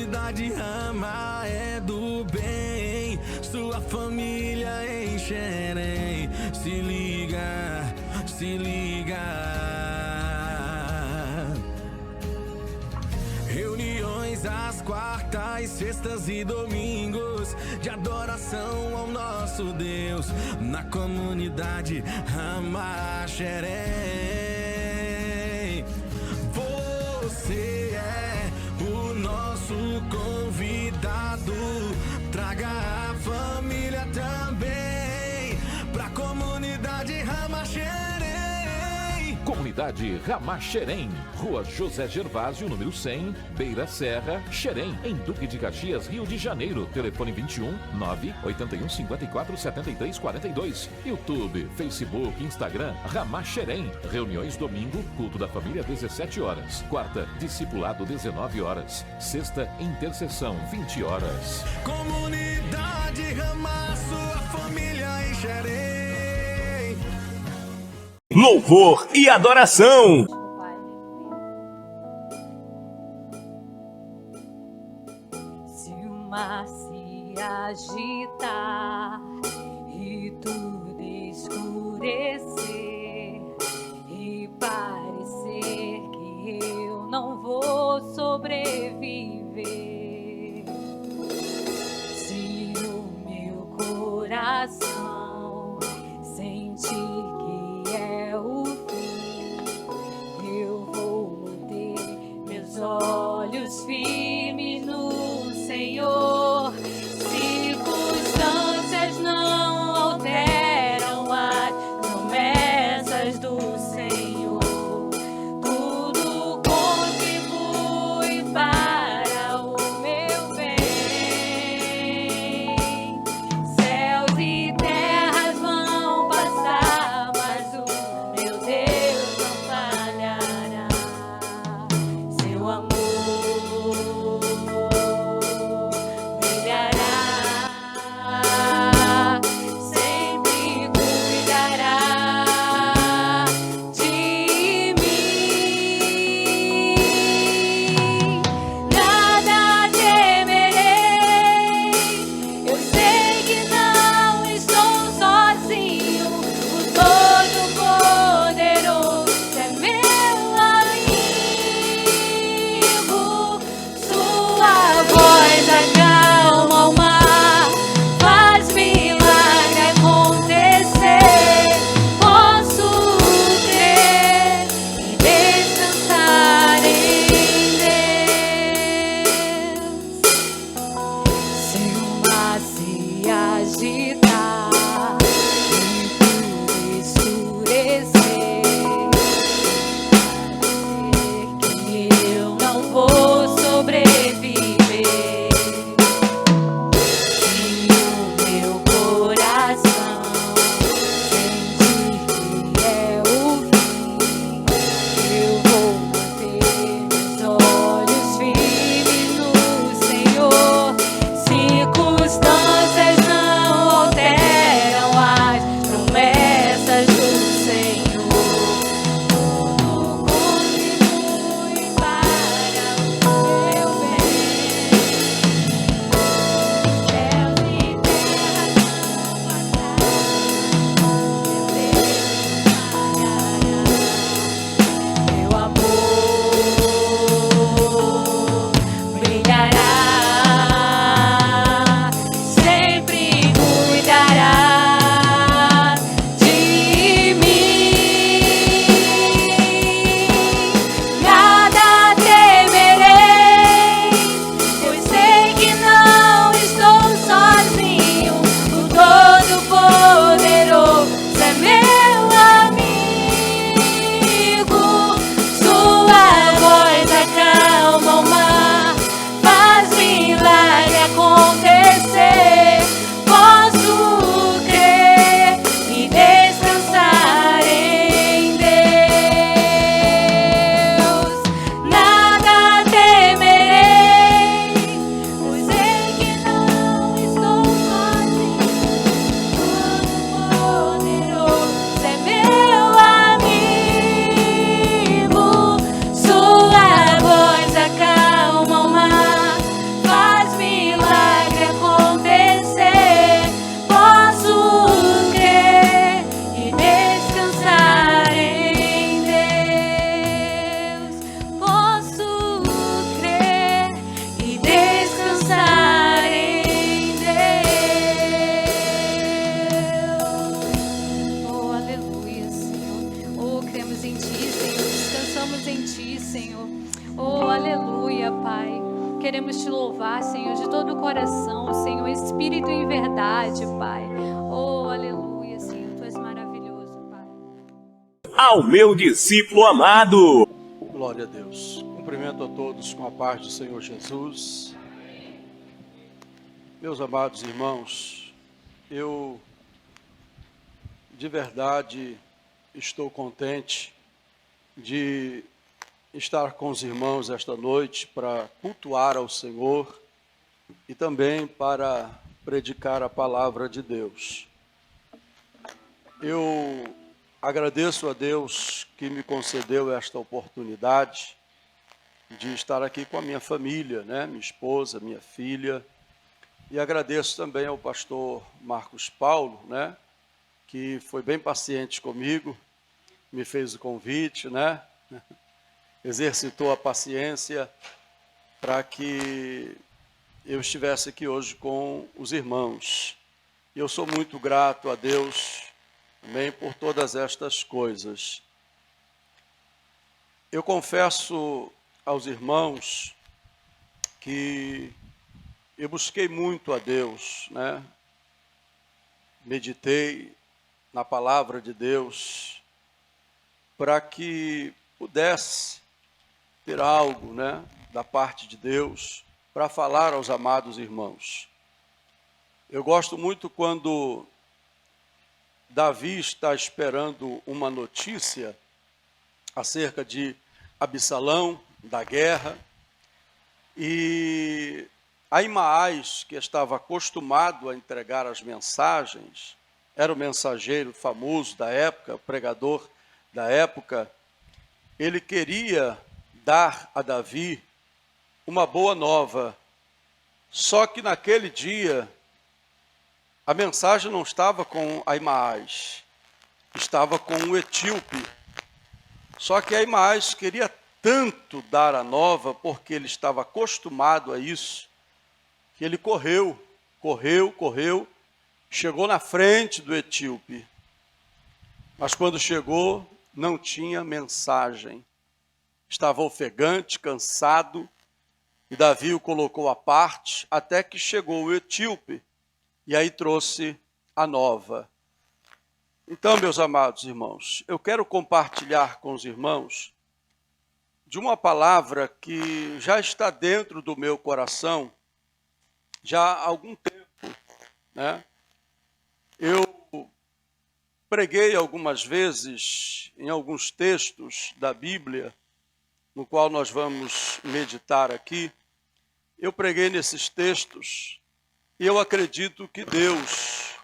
Comunidade Rama é do bem, sua família em Xerém. Se liga, se liga. Reuniões às quartas, sextas e domingos de adoração ao nosso Deus na comunidade Rama Xerém. Você é o nosso convidado, traga a família também pra comunidade Rama Xerém. Comunidade Rama Xerém, Rua José Gervásio, número 100, Beira Serra, Xerém, em Duque de Caxias, Rio de Janeiro. Telefone 21 981 54 73 42. YouTube, Facebook, Instagram, Rama Xerém. Reuniões domingo, culto da família 17 horas. Quarta, discipulado 19 horas. Sexta, intercessão 20 horas. Comunidade Rama, sua família em Xerém. Louvor e adoração. Se o mar se agitar e tudo escurecer e parecer que eu não vou sobreviver, se o meu coração sentir que é o fim, eu vou manter meus olhos firmes no Senhor. Circunstâncias não alteram as promessas do Senhor. Tudo contribui para o meu bem. Céus e terras vão passar, mas o meu Deus não falhará. Seu amor Pai. Queremos te louvar, Senhor, de todo o coração, Senhor, Espírito em verdade, Pai. Oh, aleluia, Senhor, Tu és maravilhoso, Pai. Ao meu discípulo amado. Glória a Deus. Cumprimento a todos com a paz do Senhor Jesus. Meus amados irmãos, eu de verdade estou contente de estar com os irmãos esta noite para cultuar ao Senhor e também para predicar a palavra de Deus. Eu agradeço a Deus que me concedeu esta oportunidade de estar aqui com a minha família, né? Minha esposa, minha filha. E agradeço também ao pastor Marcos Paulo, né? Que foi bem paciente comigo, me fez o convite, né? Exercitou a paciência para que eu estivesse aqui hoje com os irmãos. E eu sou muito grato a Deus também por todas estas coisas. Eu confesso aos irmãos que eu busquei muito a Deus, né? Meditei na palavra de Deus para que pudesse ter algo, né, da parte de Deus para falar aos amados irmãos. Eu gosto muito quando Davi está esperando uma notícia acerca de Absalão, da guerra, e Aimaas, que estava acostumado a entregar as mensagens, era o mensageiro famoso da época, o pregador da época, ele queria dar a Davi uma boa nova. Só que naquele dia, a mensagem não estava com Aimaas, estava com o etíope. Só que Aimaas queria tanto dar a nova, porque ele estava acostumado a isso, que ele correu, chegou na frente do etíope. Mas quando chegou, não tinha mensagem. Estava ofegante, cansado, e Davi o colocou à parte, até que chegou o etíope, e aí trouxe a nova. Então, meus amados irmãos, eu quero compartilhar com os irmãos de uma palavra que já está dentro do meu coração, já há algum tempo, né? Eu preguei algumas vezes em alguns textos da Bíblia, no qual nós vamos meditar aqui. Eu preguei nesses textos e eu acredito que Deus,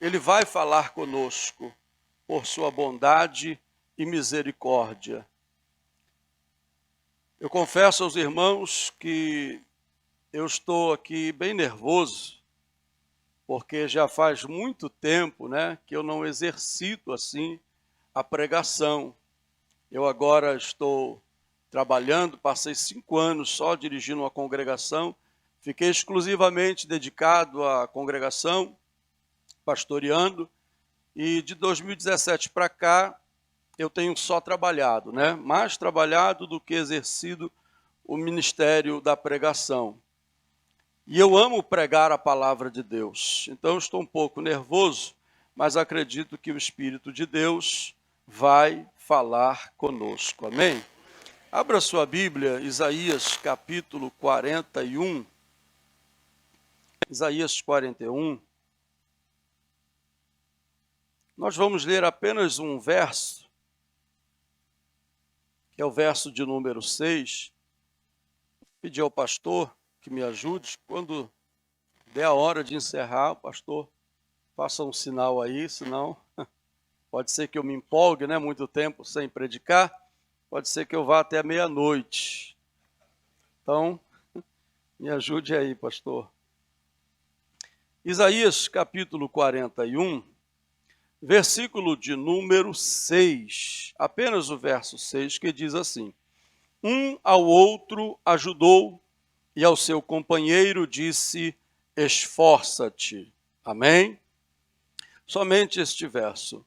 Ele vai falar conosco por sua bondade e misericórdia. Eu confesso aos irmãos que eu estou aqui bem nervoso, porque já faz muito tempo, né, que eu não exercito assim a pregação. Eu agora estou trabalhando, passei 5 anos só dirigindo uma congregação, fiquei exclusivamente dedicado à congregação, pastoreando, e de 2017 para cá eu tenho só trabalhado, né, mais trabalhado do que exercido o ministério da pregação. E eu amo pregar a palavra de Deus. Então eu estou um pouco nervoso, mas acredito que o Espírito de Deus vai falar conosco. Amém? Abra sua Bíblia, Isaías capítulo 41. Isaías 41. Nós vamos ler apenas um verso, que é o verso de número 6. Pedi ao pastor que me ajude, quando der a hora de encerrar, o pastor faça um sinal aí, senão pode ser que eu me empolgue, né, muito tempo sem predicar, pode ser que eu vá até meia-noite. Então, me ajude aí, pastor. Isaías capítulo 41, versículo de número 6, apenas o verso 6, que diz assim: um ao outro ajudou, e ao seu companheiro disse: esforça-te. Amém? Somente este verso.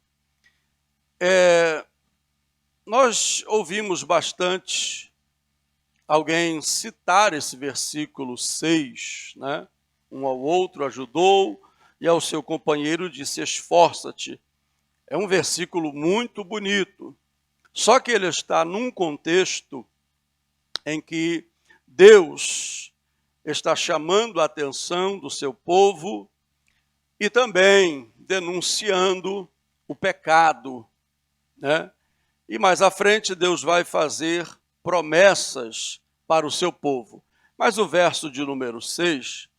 Nós ouvimos bastante alguém citar esse versículo 6, né? Um ao outro ajudou e ao seu companheiro disse: esforça-te. É um versículo muito bonito, só que ele está num contexto em que Deus está chamando a atenção do seu povo e também denunciando o pecado, né? E mais à frente Deus vai fazer promessas para o seu povo. Mas o verso de número 6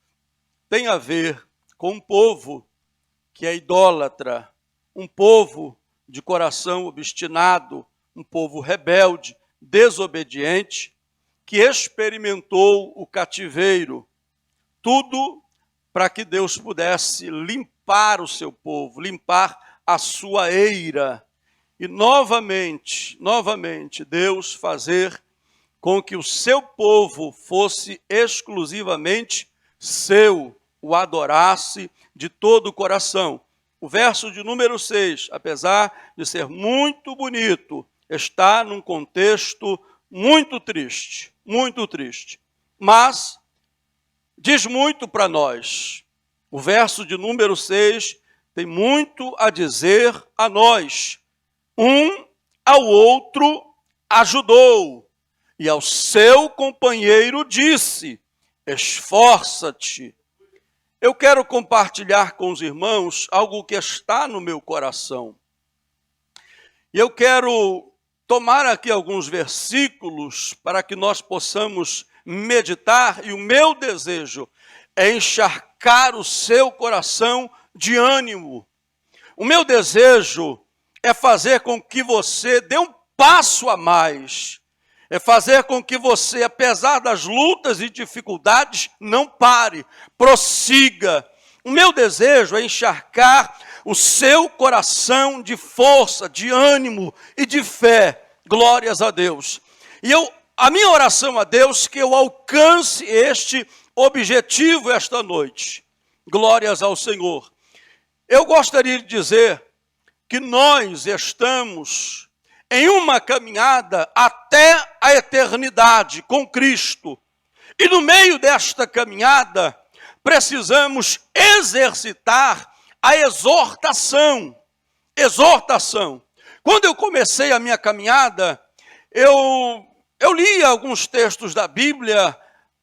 tem a ver com um povo que é idólatra, um povo de coração obstinado, um povo rebelde, desobediente, que experimentou o cativeiro. Tudo para que Deus pudesse limpar o seu povo, limpar a sua eira. E novamente, Deus fazer com que o seu povo fosse exclusivamente seu, o adorasse de todo o coração. O verso de número 6, apesar de ser muito bonito, está num contexto muito triste, mas diz muito para nós. O verso de número 6 tem muito a dizer a nós. Um ao outro ajudou, e ao seu companheiro disse: esforça-te. Eu quero compartilhar com os irmãos algo que está no meu coração. E eu quero tomar aqui alguns versículos para que nós possamos meditar, e o meu desejo é encharcar o seu coração de ânimo. O meu desejo é fazer com que você dê um passo a mais, é fazer com que você, apesar das lutas e dificuldades, não pare, prossiga. O meu desejo é encharcar o seu coração de força, de ânimo e de fé. Glórias a Deus. E a minha oração a Deus é que eu alcance este objetivo esta noite. Glórias ao Senhor. Eu gostaria de dizer que nós estamos em uma caminhada até a eternidade com Cristo. E no meio desta caminhada, precisamos exercitar a exortação. Exortação. Quando eu comecei a minha caminhada, eu li alguns textos da Bíblia,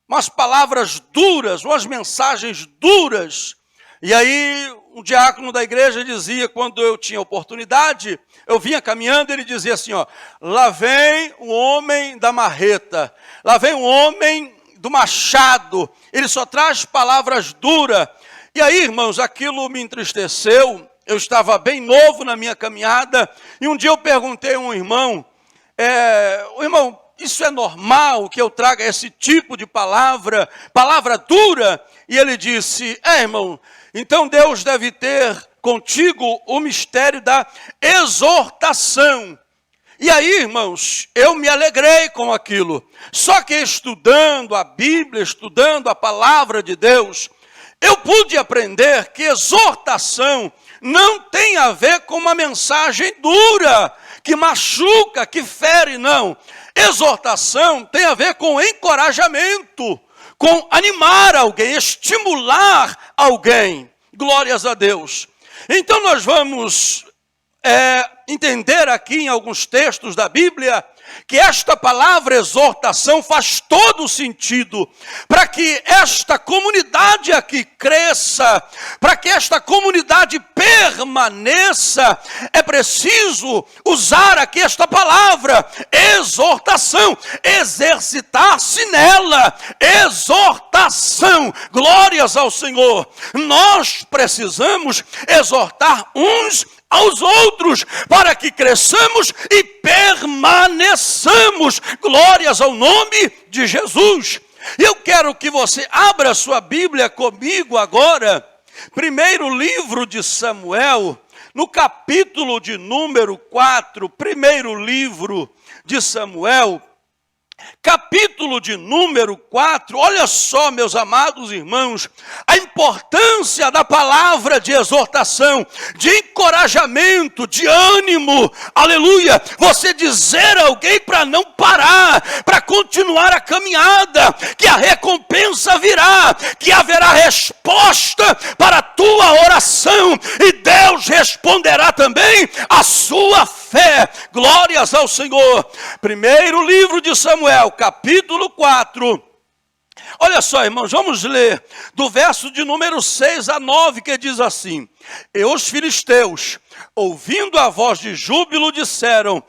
umas palavras duras, umas mensagens duras. E aí, um diácono da igreja dizia, quando eu tinha oportunidade, eu vinha caminhando, ele dizia assim, ó: lá vem o homem da marreta, lá vem o homem do machado, ele só traz palavras duras. E aí, irmãos, aquilo me entristeceu. Eu estava bem novo na minha caminhada, e um dia eu perguntei a um irmão, irmão, isso é normal que eu traga esse tipo de palavra dura? E ele disse, irmão, então Deus deve ter contigo o mistério da exortação. E aí, irmãos, eu me alegrei com aquilo. Só que estudando a Bíblia, estudando a palavra de Deus, eu pude aprender que exortação não tem a ver com uma mensagem dura, que machuca, que fere, não. Exortação tem a ver com encorajamento, com animar alguém, estimular alguém. Glórias a Deus. Então nós vamos entender aqui em alguns textos da Bíblia que esta palavra exortação faz todo sentido para que esta comunidade aqui cresça, para que esta comunidade permaneça. É preciso usar aqui esta palavra, exortação, exercitar-se nela, exortação. Glórias ao Senhor. Nós precisamos exortar uns aos outros, para que cresçamos e permaneçamos. Glórias ao nome de Jesus. Eu quero que você abra sua Bíblia comigo agora, primeiro livro de Samuel, no capítulo de número 4, primeiro livro de Samuel, capítulo de número 4, olha só, meus amados irmãos, a importância da palavra de exortação, de encorajamento, de ânimo, aleluia, você dizer a alguém para não parar, para continuar a caminhada, que a recompensa virá, que haverá resposta para a tua oração, e Deus responderá também a sua fé. Glórias ao Senhor. Primeiro livro de Samuel, capítulo 4. Olha só, irmãos, vamos ler do verso de número 6 a 9, que diz assim: E os filisteus, ouvindo a voz de júbilo, disseram: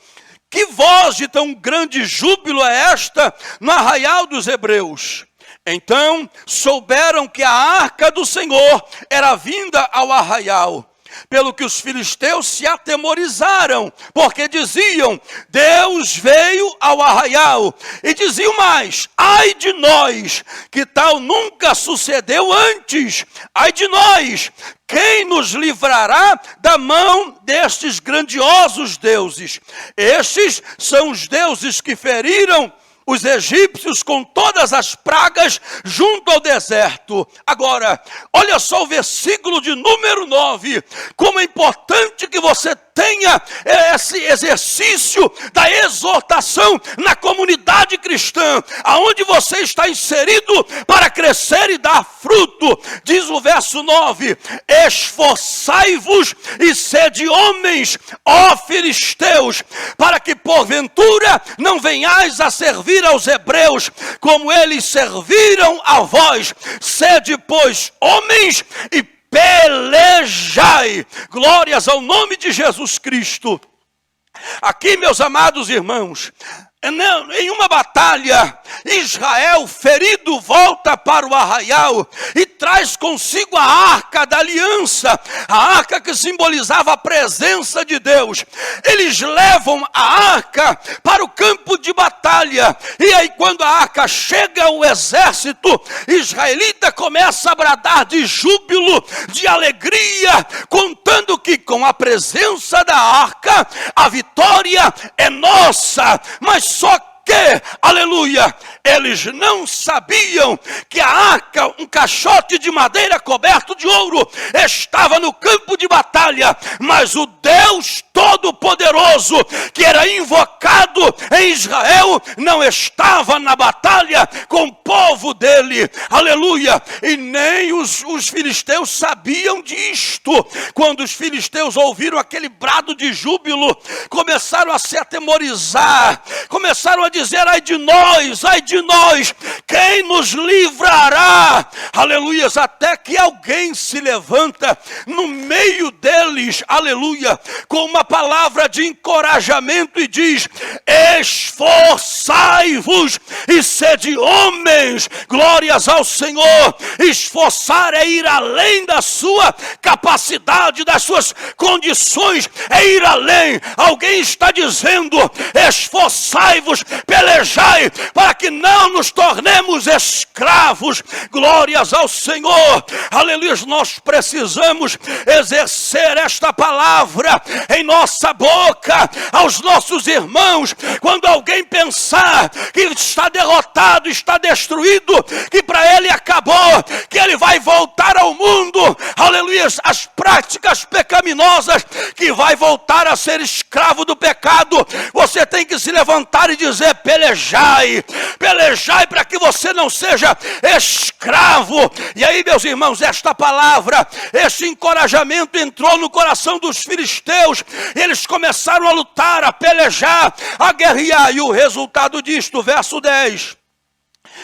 Que voz de tão grande júbilo é esta no arraial dos hebreus? Então souberam que a arca do Senhor era vinda ao arraial. Pelo que os filisteus se atemorizaram, porque diziam: Deus veio ao arraial. E diziam mais: ai de nós, que tal nunca sucedeu antes. Ai de nós, quem nos livrará da mão destes grandiosos deuses? Estes são os deuses que feriram os egípcios com todas as pragas junto ao deserto. Agora, olha só o versículo de número 9. Como é importante que você tenha esse exercício da exortação na comunidade cristã, aonde você está inserido para crescer e dar fruto. Diz o verso 9: Esforçai-vos e sede homens, ó filisteus, para que porventura não venhais a servir aos hebreus, como eles serviram a vós. Sede, pois, homens e pelejai. Glórias ao nome de Jesus Cristo. Aqui, meus amados irmãos, em uma batalha, Israel, ferido, volta para o arraial e traz consigo a arca da aliança, a arca que simbolizava a presença de Deus. Eles levam a arca para o campo de batalha, e aí quando a arca chega ao exército israelita, começa a bradar de júbilo, de alegria, contando que com a presença da arca, a vitória é nossa. Mas só que, aleluia, eles não sabiam que a arca, um caixote de madeira coberto de ouro, estava no campo de batalha, mas o Deus Todo-Poderoso, que era invocado em Israel, não estava na batalha com o povo dele, aleluia, e nem os filisteus sabiam disto. Quando os filisteus ouviram aquele brado de júbilo, começaram a se atemorizar, começaram a dizer: ai de nós, quem nos livrará? Aleluia, até que alguém se levanta no meio deles, aleluia, com uma palavra de encorajamento e diz: esforçai-vos e sede homens. Glórias ao Senhor. Esforçar é ir além da sua capacidade, das suas condições, é ir além. Alguém está dizendo: esforçai-vos, pelejai, para que não nos tornemos escravos. Glórias ao Senhor. Aleluia, nós precisamos exercer esta palavra em nossa boca, aos nossos irmãos. Quando alguém pensar que está derrotado, está destruído, que para ele acabou, que ele vai voltar ao mundo, aleluia, as práticas pecaminosas, que vai voltar a ser escravo do pecado, você tem que se levantar e dizer: pelejai, pelejai, para que você não seja escravo. E aí, meus irmãos, esta palavra, este encorajamento entrou no coração dos filisteus. Eles começaram a lutar, a pelejar, a guerrear, e o resultado disto, verso 10: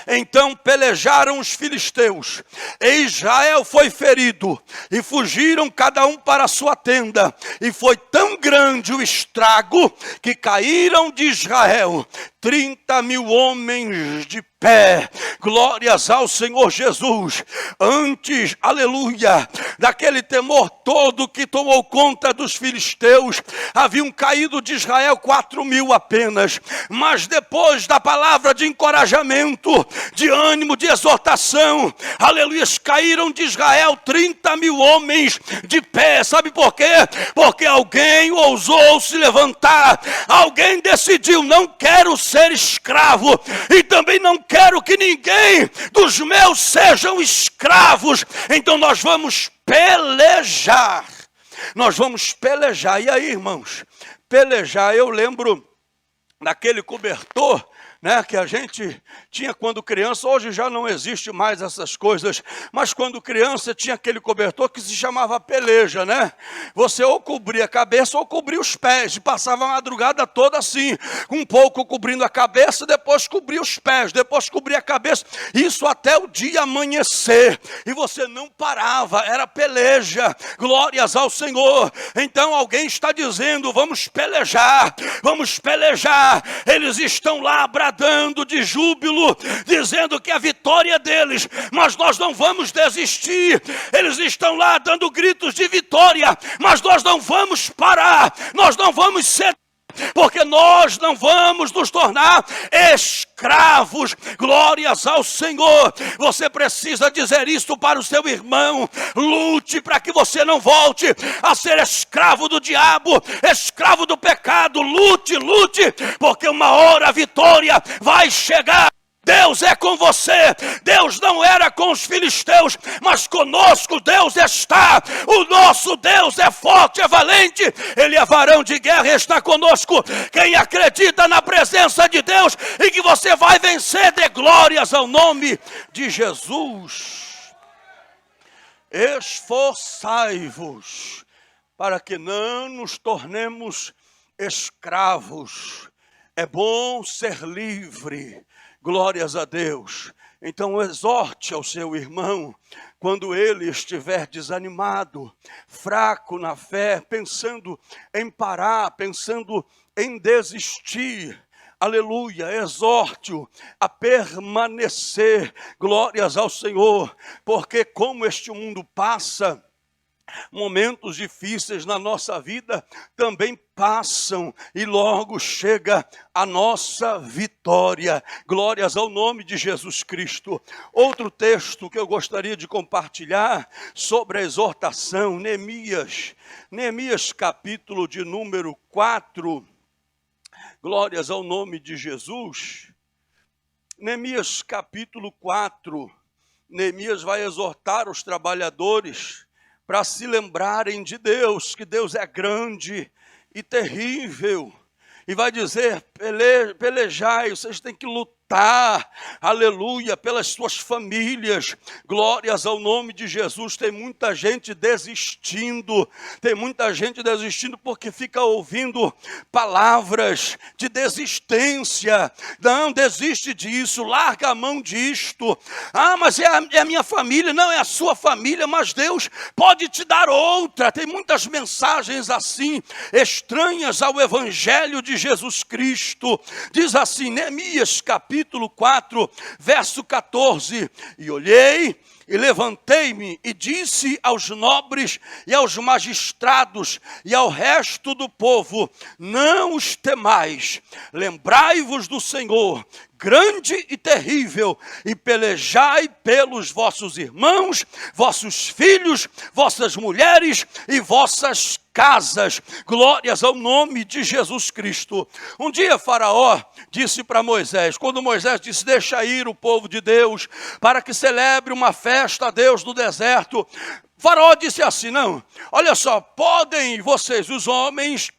então pelejaram os filisteus, e Israel foi ferido, e fugiram cada um para a sua tenda, e foi tão grande o estrago, que caíram de Israel 30.000 homens de pé. Glórias ao Senhor Jesus. Antes, aleluia, daquele temor todo que tomou conta dos filisteus, haviam caído de Israel 4.000 apenas. Mas depois da palavra de encorajamento, de ânimo, de exortação, aleluia, caíram de Israel 30.000 homens de pé. Sabe por quê? Porque alguém ousou se levantar. Alguém decidiu: não quero ser escravo e também não quero que ninguém dos meus sejam escravos. Então nós vamos pelejar. Nós vamos pelejar. E aí, irmãos, pelejar, eu lembro daquele cobertor, né, que a gente tinha quando criança. Hoje já não existe mais essas coisas, mas quando criança tinha aquele cobertor que se chamava peleja, né? Você ou cobria a cabeça ou cobria os pés, e passava a madrugada toda assim, um pouco cobrindo a cabeça, depois cobria os pés, depois cobria a cabeça, isso até o dia amanhecer, e você não parava, era peleja. Glórias ao Senhor. Então alguém está dizendo: vamos pelejar, vamos pelejar. Eles estão lá bradando de júbilo, dizendo que a vitória é deles, mas nós não vamos desistir. Eles estão lá dando gritos de vitória, mas nós não vamos parar, nós não vamos ceder, porque nós não vamos nos tornar escravos. Glórias ao Senhor. Você precisa dizer isto para o seu irmão. Lute para que você não volte a ser escravo do diabo, escravo do pecado. Lute, lute, porque uma hora a vitória vai chegar. Deus é com você. Deus não era com os filisteus, mas conosco Deus está. O nosso Deus é forte, é valente, Ele é varão de guerra e está conosco. Quem acredita na presença de Deus e que você vai vencer, dê glórias ao nome de Jesus. Esforçai-vos para que não nos tornemos escravos. É bom ser livre. Glórias a Deus. Então exorte ao seu irmão quando ele estiver desanimado, fraco na fé, pensando em parar, pensando em desistir. Aleluia, exorte-o a permanecer. Glórias ao Senhor, porque como este mundo passa, momentos difíceis na nossa vida também passam e logo chega a nossa vitória. Glórias ao nome de Jesus Cristo. Outro texto que eu gostaria de compartilhar sobre a exortação, Neemias capítulo de número 4. Glórias ao nome de Jesus. Neemias capítulo 4. Neemias vai exortar os trabalhadores para se lembrarem de Deus, que Deus é grande e terrível. E vai dizer: pelejai, vocês têm que lutar, aleluia, pelas suas famílias. Glórias ao nome de Jesus. Tem muita gente desistindo, porque fica ouvindo palavras de desistência. Não, desiste disso, larga a mão disto. Ah, mas é a minha família. Não, é a sua família, mas Deus pode te dar outra. Tem muitas mensagens assim, estranhas ao Evangelho de Jesus Cristo. Diz assim, Neemias capítulo 4, verso 14: e olhei e levantei-me e disse aos nobres e aos magistrados e ao resto do povo: não os temais, lembrai-vos do Senhor, grande e terrível, e pelejai pelos vossos irmãos, vossos filhos, vossas mulheres e vossas casas. Glórias ao nome de Jesus Cristo. Um dia Faraó disse para Moisés, quando Moisés disse: deixa ir o povo de Deus para que celebre uma festa a Deus no deserto. Faraó disse assim: não, olha só, podem vocês, os homens,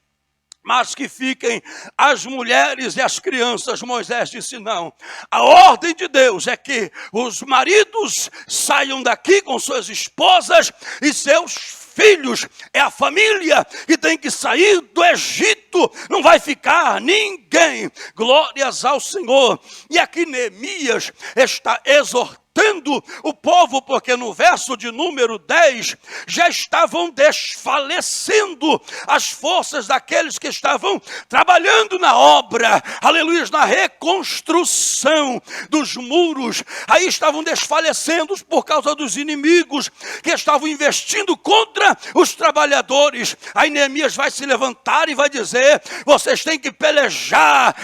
mas que fiquem as mulheres e as crianças. Moisés disse: não, a ordem de Deus é que os maridos saiam daqui com suas esposas e seus filhos. É a família que tem que sair do Egito, não vai ficar ninguém. Glórias ao Senhor. E aqui Neemias está exortando exortando o povo, porque no verso de número 10, já estavam desfalecendo as forças daqueles que estavam trabalhando na obra, aleluia, na reconstrução dos muros. Aí estavam desfalecendo por causa dos inimigos que estavam investindo contra os trabalhadores. Aí Neemias vai se levantar e vai dizer: vocês têm que pelejar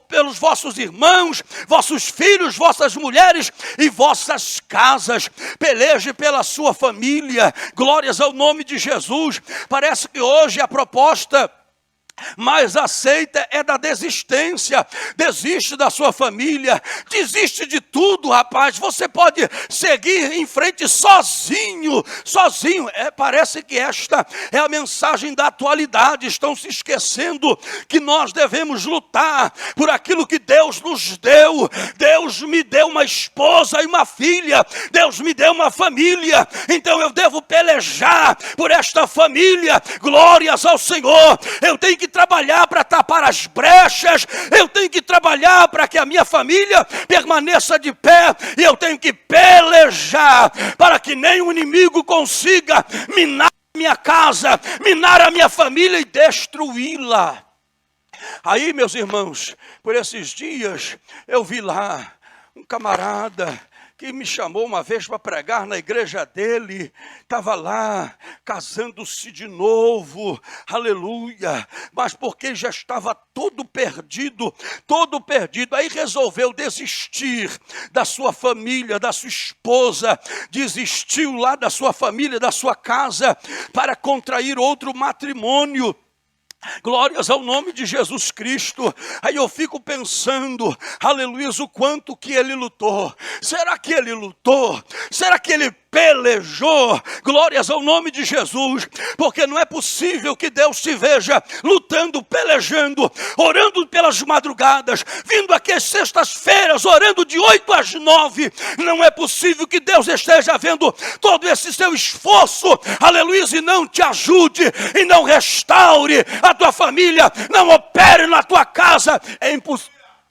pelos vossos irmãos, vossos filhos, vossas mulheres e vossas casas. Peleje pela sua família. Glórias ao nome de Jesus. Parece que hoje a proposta mais aceita é da desistência. Desiste da sua família, desiste de tudo, rapaz. Você pode seguir em frente sozinho. Parece que esta é a mensagem da atualidade. Estão se esquecendo que nós devemos lutar por aquilo que Deus nos deu. Deus me deu uma esposa e uma filha, Deus me deu uma família, então eu devo pelejar por esta família. Glórias ao Senhor. Eu tenho que trabalhar para tapar as brechas, eu tenho que trabalhar para que a minha família permaneça de pé, e eu tenho que pelejar para que nenhum inimigo consiga minar a minha casa, minar a minha família e destruí-la. Aí, meus irmãos, por esses dias eu vi lá um camarada que me chamou uma vez para pregar na igreja dele, estava lá, casando-se de novo, aleluia, mas porque já estava todo perdido, aí resolveu desistir da sua família, da sua esposa, desistiu lá da sua família, da sua casa, para contrair outro matrimônio. Glórias ao nome de Jesus Cristo. Aí eu fico pensando, aleluia, o quanto que ele lutou. Será que ele lutou? Será que ele pelejou? Glórias ao nome de Jesus. Porque não é possível que Deus te veja lutando, pelejando, orando pelas madrugadas, vindo aqui às sextas-feiras, orando de 8 às 9. Não é possível que Deus esteja vendo todo esse seu esforço, aleluia, e não te ajude, e não restaure a tua família, não opere na tua casa. É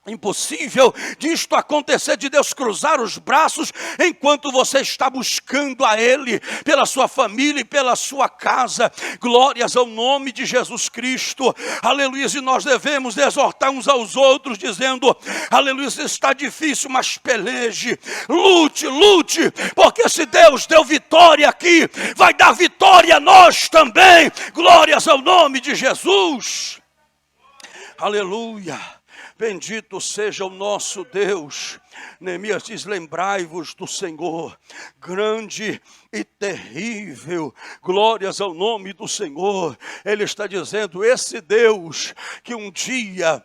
impossível disto acontecer, de Deus cruzar os braços enquanto você está buscando a Ele pela sua família e pela sua casa. Glórias ao nome de Jesus Cristo, aleluia. E nós devemos exortar uns aos outros, dizendo, aleluia, está difícil, mas peleje, lute, porque se Deus deu vitória aqui, vai dar vitória a nós também. Glórias ao nome de Jesus, aleluia. Bendito seja o nosso Deus. Neemias diz: lembrai-vos do Senhor, grande e terrível. Glórias ao nome do Senhor. Ele está dizendo, esse Deus que um dia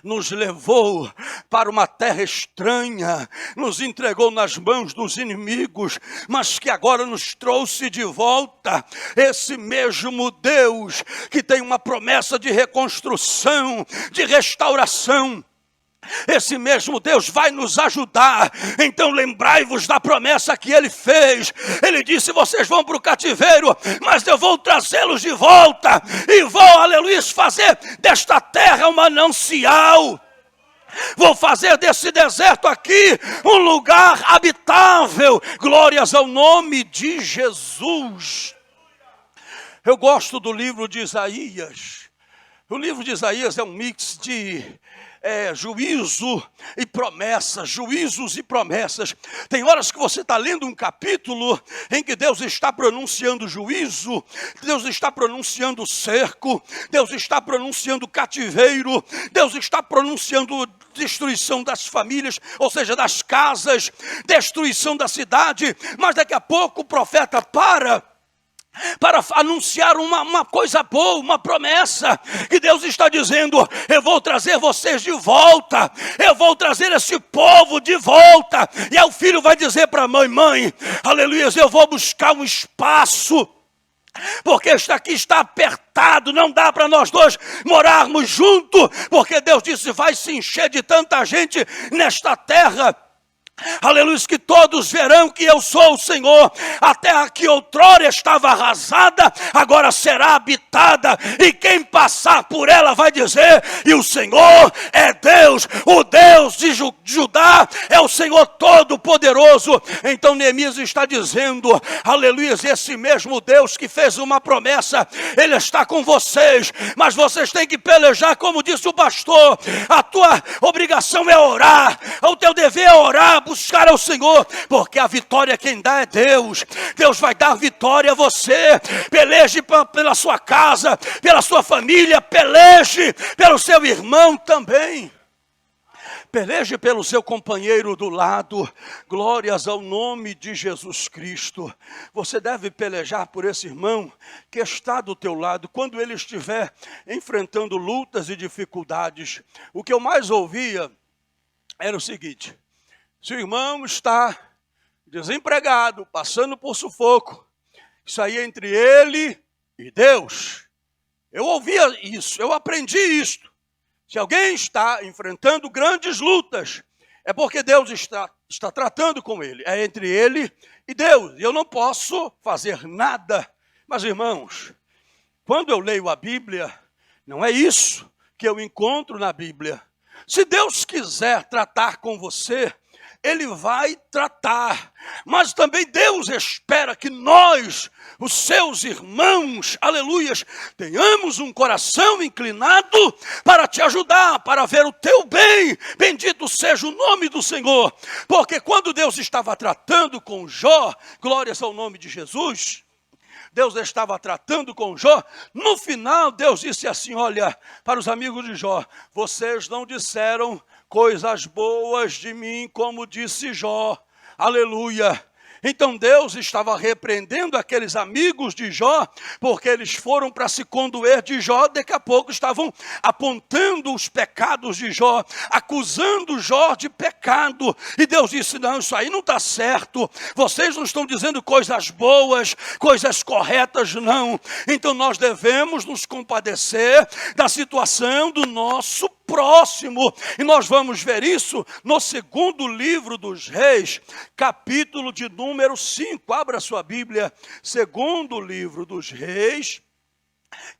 nos levou para uma terra estranha, nos entregou nas mãos dos inimigos, mas que agora nos trouxe de volta. Esse mesmo Deus que tem uma promessa de reconstrução, de restauração, esse mesmo Deus vai nos ajudar. Então lembrai-vos da promessa que Ele fez. Ele disse, vocês vão para o cativeiro, mas eu vou trazê-los de volta, e vou, aleluia, fazer desta terra um manancial. Vou fazer desse deserto aqui um lugar habitável. Glórias ao nome de Jesus. Eu gosto do livro de Isaías. O livro de Isaías é um mix de juízo e promessas, juízos e promessas. Tem horas que você está lendo um capítulo em que Deus está pronunciando juízo, Deus está pronunciando cerco, Deus está pronunciando cativeiro, Deus está pronunciando destruição das famílias, ou seja, das casas, destruição da cidade. Mas daqui a pouco o profeta para anunciar uma coisa boa, uma promessa, que Deus está dizendo, eu vou trazer vocês de volta, eu vou trazer esse povo de volta. E aí o filho vai dizer para a mãe, aleluia, eu vou buscar um espaço, porque este aqui está apertado, não dá para nós dois morarmos juntos, porque Deus disse, vai se encher de tanta gente nesta terra. Aleluia, que todos verão que eu sou o Senhor. A terra que outrora estava arrasada, agora será habitada, e quem passar por ela vai dizer: e o Senhor é Deus, o Deus de Judá é o Senhor Todo-Poderoso. Então Neemias está dizendo, aleluia, esse mesmo Deus que fez uma promessa, Ele está com vocês, mas vocês têm que pelejar, como disse o pastor. A tua obrigação é orar, o teu dever é orar, buscar ao Senhor, porque a vitória quem dá é Deus. Deus vai dar vitória a você. Peleje pela sua casa, pela sua família, peleje pelo seu irmão também. Peleje pelo seu companheiro do lado. Glórias ao nome de Jesus Cristo. Você deve pelejar por esse irmão que está do teu lado, quando ele estiver enfrentando lutas e dificuldades. O que eu mais ouvia era o seguinte: se o irmão está desempregado, passando por sufoco, isso aí é entre ele e Deus. Eu ouvia isso, eu aprendi isso. Se alguém está enfrentando grandes lutas, é porque Deus está tratando com ele. É entre ele e Deus. E eu não posso fazer nada. Mas, irmãos, quando eu leio a Bíblia, não é isso que eu encontro na Bíblia. Se Deus quiser tratar com você, Ele vai tratar, mas também Deus espera que nós, os seus irmãos, aleluias, tenhamos um coração inclinado para te ajudar, para ver o teu bem. Bendito seja o nome do Senhor, porque quando Deus estava tratando com Jó, glórias ao nome de Jesus, Deus estava tratando com Jó, no final Deus disse assim, olha, para os amigos de Jó, vocês não disseram coisas boas de mim, como disse Jó, aleluia. Então Deus estava repreendendo aqueles amigos de Jó, porque eles foram para se condoer de Jó, daqui a pouco estavam apontando os pecados de Jó, acusando Jó de pecado, e Deus disse, não, isso aí não está certo, vocês não estão dizendo coisas boas, coisas corretas, não. Então nós devemos nos compadecer da situação do nosso próximo, e nós vamos ver isso no segundo livro dos Reis, capítulo de número 5, abra sua Bíblia, segundo livro dos Reis,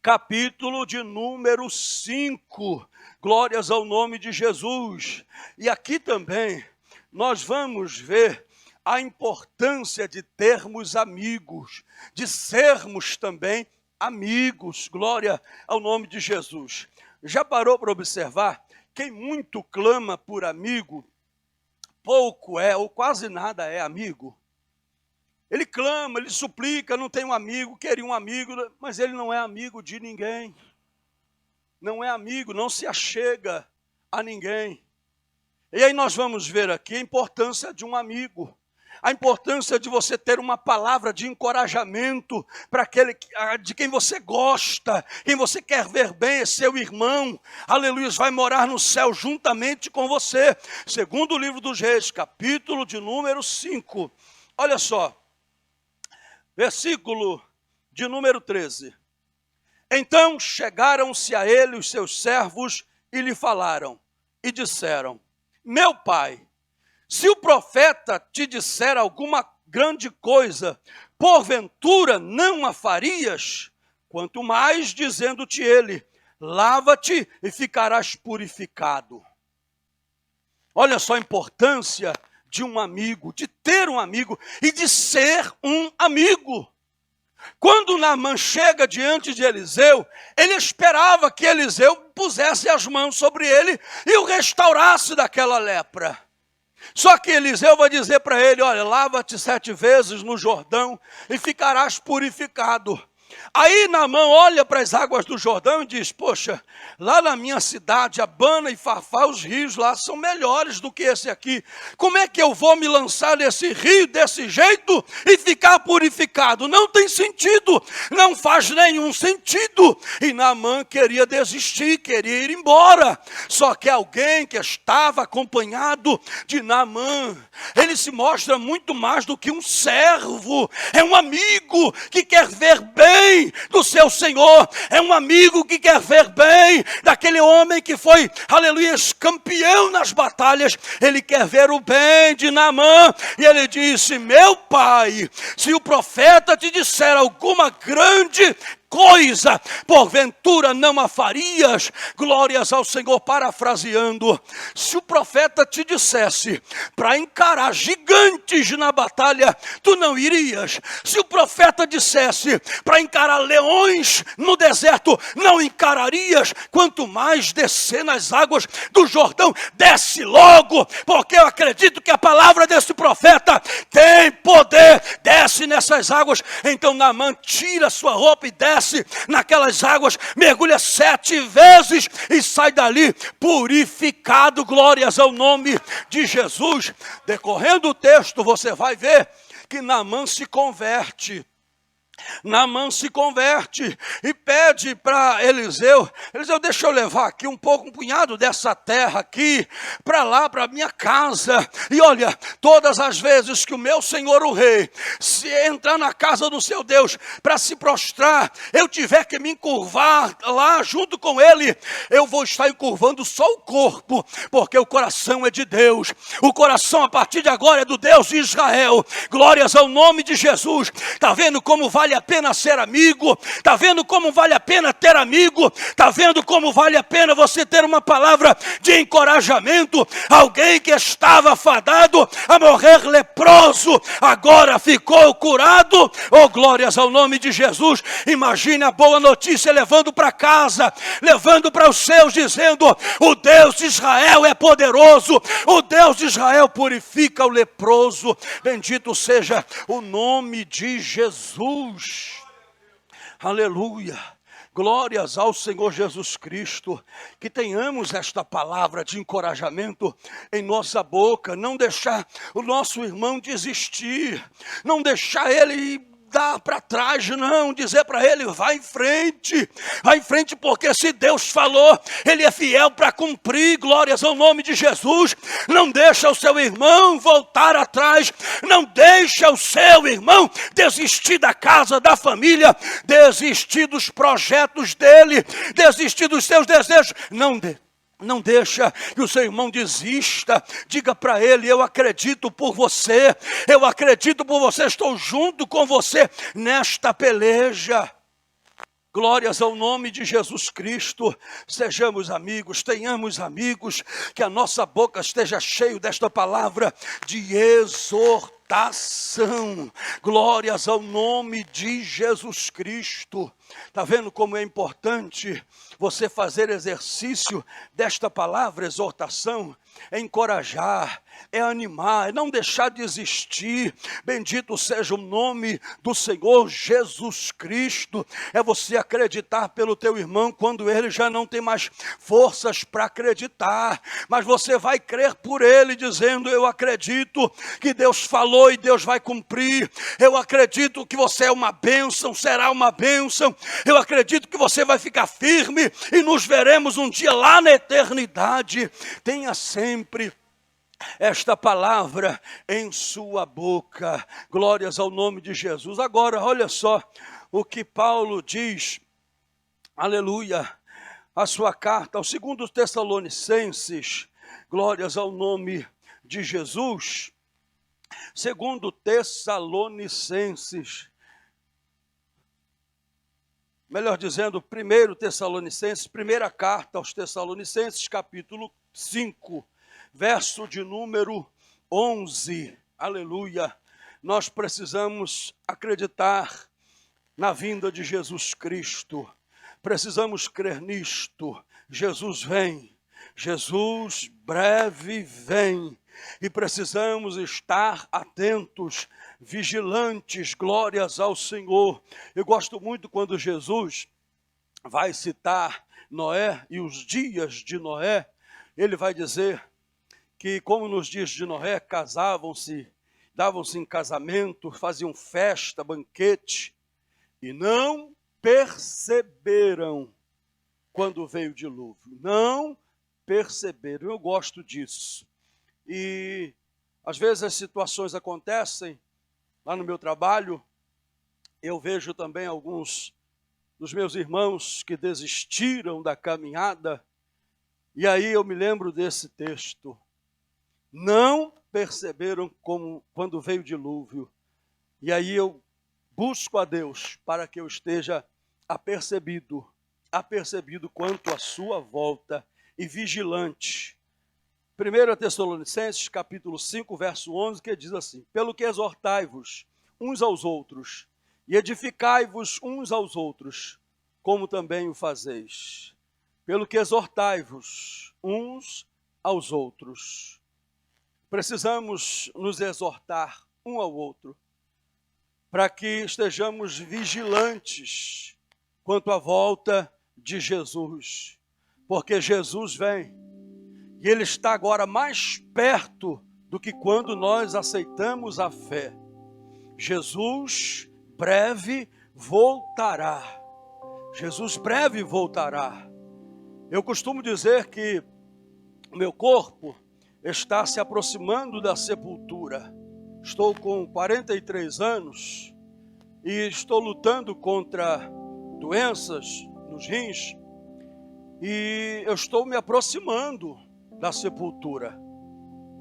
capítulo de número 5, glórias ao nome de Jesus. E aqui também nós vamos ver a importância de termos amigos, de sermos também amigos, glória ao nome de Jesus. Já parou para observar? Quem muito clama por amigo, pouco é ou quase nada é amigo. Ele clama, ele suplica, não tem um amigo, queria um amigo, mas ele não é amigo de ninguém. Não é amigo, não se achega a ninguém. E aí nós vamos ver aqui a importância de um amigo. A importância de você ter uma palavra de encorajamento para aquele de quem você gosta, quem você quer ver bem, é seu irmão, aleluia, vai morar no céu juntamente com você. Segundo o livro dos Reis, capítulo de número 5, olha só, versículo de número 13. Então chegaram-se a ele os seus servos e lhe falaram, e disseram, meu pai, se o profeta te disser alguma grande coisa, porventura não a farias? Quanto mais dizendo-te ele, lava-te e ficarás purificado. Olha só a importância de um amigo, de ter um amigo e de ser um amigo. Quando Naamã chega diante de Eliseu, ele esperava que Eliseu pusesse as mãos sobre ele e o restaurasse daquela lepra. Só que Eliseu vai dizer para ele, olha, lava-te 7 vezes no Jordão e ficarás purificado. Aí Naamã olha para as águas do Jordão e diz, poxa, lá na minha cidade, Abana e Farfá, os rios lá são melhores do que esse aqui. Como é que eu vou me lançar nesse rio desse jeito e ficar purificado? Não tem sentido, não faz nenhum sentido. E Naamã queria desistir, queria ir embora. Só que alguém que estava acompanhado de Naamã, ele se mostra muito mais do que um servo, é um amigo que quer ver bem bem do seu senhor, é um amigo que quer ver bem daquele homem que foi, aleluia, campeão nas batalhas. Ele quer ver o bem de Naamã, e ele disse: meu pai, se o profeta te disser alguma grande coisa, porventura não a farias? Glórias ao Senhor. Parafraseando, se o profeta te dissesse para encarar gigantes na batalha, tu não irias? Se o profeta dissesse para encarar leões no deserto, não encararias? Quanto mais descer nas águas do Jordão, desce logo, porque eu acredito que a palavra desse profeta tem poder. Desce nessas águas. Então Naamã tira sua roupa e desce naquelas águas, mergulha 7 vezes e sai dali purificado. Glórias ao nome de Jesus. Decorrendo o texto, você vai ver que Naamã se converte. Naamã se converte e pede para Eliseu: Eliseu, deixa eu levar aqui um punhado dessa terra aqui, para lá, para minha casa. E olha, todas as vezes que o meu senhor o rei se entrar na casa do seu Deus para se prostrar, eu tiver que me encurvar lá junto com ele, eu vou estar encurvando só o corpo, porque o coração é de Deus. O coração a partir de agora é do Deus de Israel. Glórias ao nome de Jesus. Está vendo como vale a pena ser amigo? Está vendo como vale a pena ter amigo? Está vendo como vale a pena você ter uma palavra de encorajamento? Alguém que estava fadado a morrer leproso, agora ficou curado. Oh, glórias ao nome de Jesus. Imagine a boa notícia levando para casa, levando para os seus, dizendo: o Deus de Israel é poderoso, o Deus de Israel purifica o leproso. Bendito seja o nome de Jesus. Aleluia. Glórias ao Senhor Jesus Cristo. Que tenhamos esta palavra de encorajamento em nossa boca. Não deixar o nosso irmão desistir. Não deixar ele dar para trás, não. Dizer para ele: vai em frente, porque se Deus falou, ele é fiel para cumprir. Glórias ao nome de Jesus. Não deixa o seu irmão voltar atrás, não deixa o seu irmão desistir da casa, da família, desistir dos projetos dele, desistir dos seus desejos. Não deixa que o seu irmão desista. Diga para ele: eu acredito por você, eu acredito por você, estou junto com você nesta peleja. Glórias ao nome de Jesus Cristo. Sejamos amigos, tenhamos amigos, que a nossa boca esteja cheia desta palavra de exortação. Glórias ao nome de Jesus Cristo. Está vendo como é importante você fazer exercício desta palavra, exortação? É encorajar, é animar, é não deixar de existir. Bendito seja o nome do Senhor Jesus Cristo. É você acreditar pelo teu irmão quando ele já não tem mais forças para acreditar, mas você vai crer por ele, dizendo: eu acredito que Deus falou e Deus vai cumprir. Eu acredito que você é uma bênção, será uma bênção. Eu acredito que você vai ficar firme e nos veremos um dia lá na eternidade. Tenha sempre esta palavra em sua boca. Glórias ao nome de Jesus. Agora, olha só o que Paulo diz, aleluia, a sua carta aos 2 Tessalonicenses. Glórias ao nome de Jesus. 2 Tessalonicenses, melhor dizendo, 1 Tessalonicenses, primeira carta aos Tessalonicenses, capítulo 5, verso de número 11. Aleluia. Nós precisamos acreditar na vinda de Jesus Cristo. Precisamos crer nisto. Jesus vem. Jesus breve vem. E precisamos estar atentos, vigilantes. Glórias ao Senhor. Eu gosto muito quando Jesus vai citar Noé e os dias de Noé. Ele vai dizer que, como nos dias de Noé, casavam-se, davam-se em casamento, faziam festa, banquete, e não perceberam quando veio o dilúvio. Não perceberam. Eu gosto disso. E às vezes as situações acontecem lá no meu trabalho, eu vejo também alguns dos meus irmãos que desistiram da caminhada, e aí eu me lembro desse texto. Não perceberam como quando veio o dilúvio. E aí eu busco a Deus para que eu esteja apercebido quanto à sua volta e vigilante. 1 Tessalonicenses, capítulo 5, verso 11, que diz assim: pelo que exortai-vos uns aos outros, e edificai-vos uns aos outros, como também o fazeis. Pelo que exortai-vos uns aos outros. Precisamos nos exortar um ao outro, para que estejamos vigilantes quanto à volta de Jesus. Porque Jesus vem, e Ele está agora mais perto do que quando nós aceitamos a fé. Jesus breve voltará. Jesus breve voltará. Eu costumo dizer que o meu corpo está se aproximando da sepultura. Estou com 43 anos e estou lutando contra doenças nos rins e eu estou me aproximando da sepultura.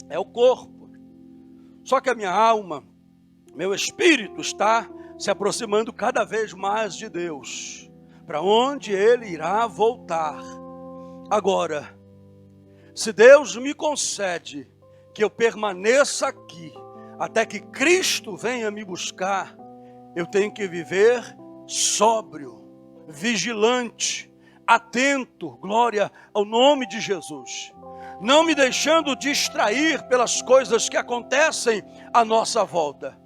É o corpo. Só que a minha alma, meu espírito está se aproximando cada vez mais de Deus, para onde Ele irá voltar. Agora, se Deus me concede que eu permaneça aqui até que Cristo venha me buscar, eu tenho que viver sóbrio, vigilante, atento, glória ao nome de Jesus, não me deixando distrair pelas coisas que acontecem à nossa volta.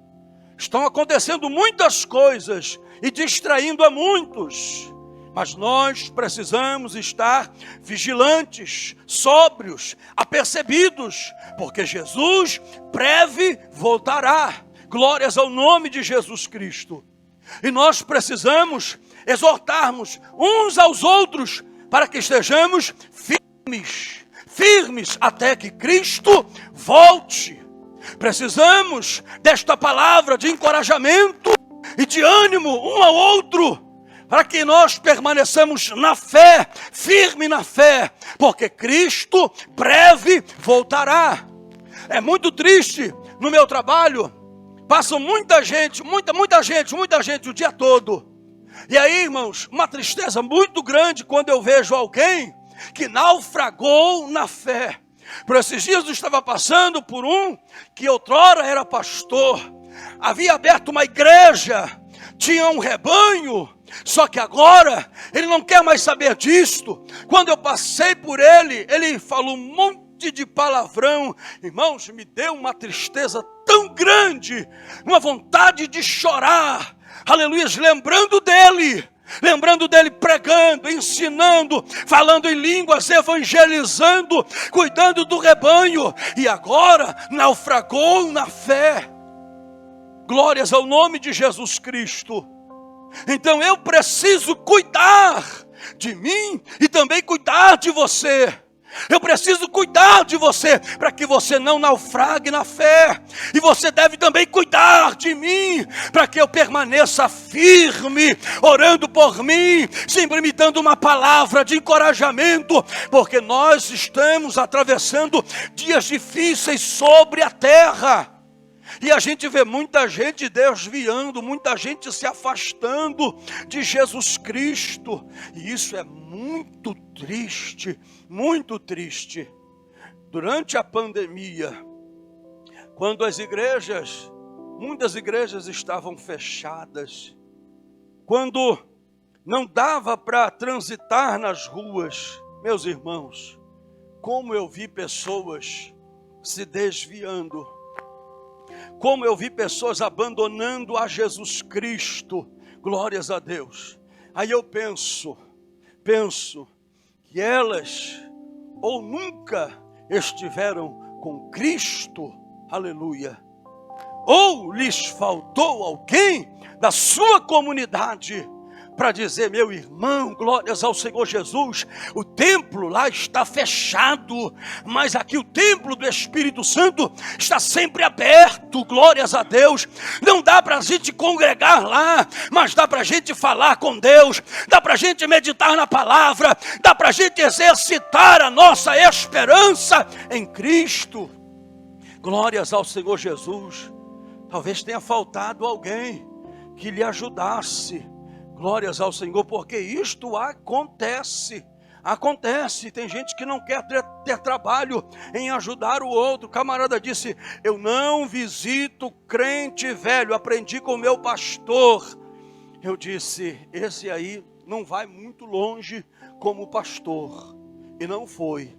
Estão acontecendo muitas coisas e distraindo a muitos, mas nós precisamos estar vigilantes, sóbrios, apercebidos, porque Jesus breve voltará. Glórias ao nome de Jesus Cristo. E nós precisamos exortarmos uns aos outros para que estejamos firmes até que Cristo volte. Precisamos desta palavra de encorajamento e de ânimo um ao outro, para que nós permaneçamos na fé, firme na fé, porque Cristo breve voltará. É muito triste no meu trabalho, passa muita gente o dia todo. E aí, irmãos, uma tristeza muito grande quando eu vejo alguém que naufragou na fé. Por esses dias eu estava passando por um que outrora era pastor, havia aberto uma igreja, tinha um rebanho, só que agora ele não quer mais saber disto. Quando eu passei por ele, ele falou um monte de palavrão. Irmãos, me deu uma tristeza tão grande, uma vontade de chorar, aleluia, lembrando dele pregando, ensinando, falando em línguas, evangelizando, cuidando do rebanho, e agora naufragou na fé. Glórias ao nome de Jesus Cristo. Então eu preciso cuidar de mim e também cuidar de você. Eu preciso cuidar de você para que você não naufrague na fé. E você deve também cuidar de mim para que eu permaneça firme, orando por mim, sempre me dando uma palavra de encorajamento, porque nós estamos atravessando dias difíceis sobre a terra. E a gente vê muita gente desviando, muita gente se afastando de Jesus Cristo. E isso é muito triste, muito triste. Durante a pandemia, quando muitas igrejas estavam fechadas, quando não dava para transitar nas ruas, meus irmãos, como eu vi pessoas se desviando, como eu vi pessoas abandonando a Jesus Cristo, glórias a Deus. Aí eu penso que elas ou nunca estiveram com Cristo, aleluia, ou lhes faltou alguém da sua comunidade para dizer: meu irmão, glórias ao Senhor Jesus, o templo lá está fechado, mas aqui o templo do Espírito Santo está sempre aberto, glórias a Deus. Não dá para a gente congregar lá, mas dá para a gente falar com Deus, dá para a gente meditar na palavra, dá para a gente exercitar a nossa esperança em Cristo. Glórias ao Senhor Jesus. Talvez tenha faltado alguém que lhe ajudasse. Glórias ao Senhor, porque isto acontece. Acontece, tem gente que não quer ter trabalho em ajudar o outro. O camarada disse: eu não visito crente velho, aprendi com o meu pastor. Eu disse: esse aí não vai muito longe como pastor. E não foi.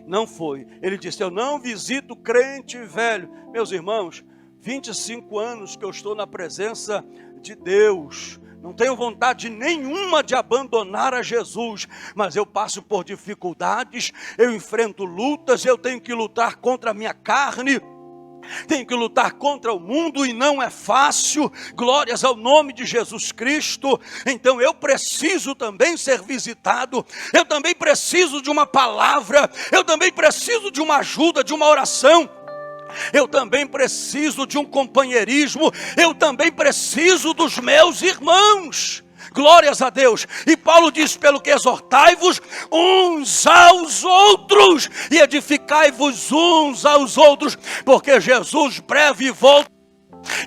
Não foi. Ele disse: eu não visito crente velho. Meus irmãos, 25 anos que eu estou na presença de Deus. Não tenho vontade nenhuma de abandonar a Jesus, mas eu passo por dificuldades, eu enfrento lutas, eu tenho que lutar contra a minha carne, tenho que lutar contra o mundo e não é fácil. Glórias ao nome de Jesus Cristo. Então eu preciso também ser visitado, eu também preciso de uma palavra, eu também preciso de uma ajuda, de uma oração. Eu também preciso de um companheirismo, eu também preciso dos meus irmãos. Glórias a Deus. E Paulo diz: pelo que exortai-vos uns aos outros e edificai-vos uns aos outros, porque Jesus breve volta.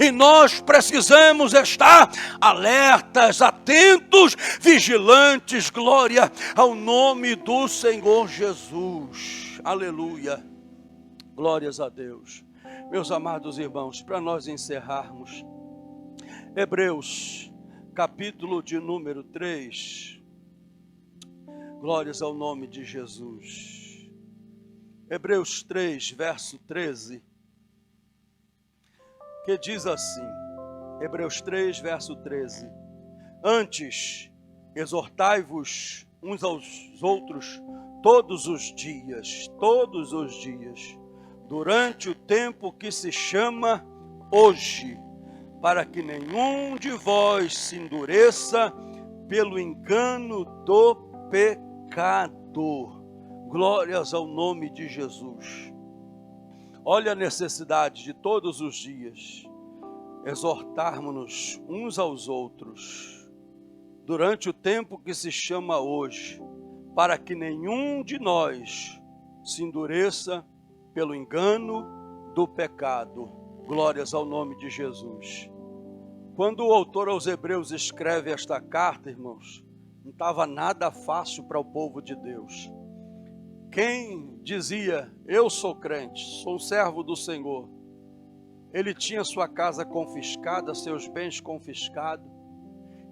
E nós precisamos estar alertas, atentos, vigilantes. Glória ao nome do Senhor Jesus. Aleluia. Glórias a Deus. Meus amados irmãos, para nós encerrarmos, Hebreus, capítulo de número 3. Glórias ao nome de Jesus. Hebreus 3, verso 13. Que diz assim, Hebreus 3, verso 13: antes, exortai-vos uns aos outros todos os dias, durante o tempo que se chama hoje, para que nenhum de vós se endureça pelo engano do pecado. Glórias ao nome de Jesus. Olha a necessidade de todos os dias exortarmos-nos uns aos outros, durante o tempo que se chama hoje, para que nenhum de nós se endureça pelo engano do pecado. Glórias ao nome de Jesus. Quando o autor aos Hebreus escreve esta carta, irmãos, não estava nada fácil para o povo de Deus. Quem dizia: eu sou crente, sou um servo do Senhor, ele tinha sua casa confiscada, seus bens confiscados,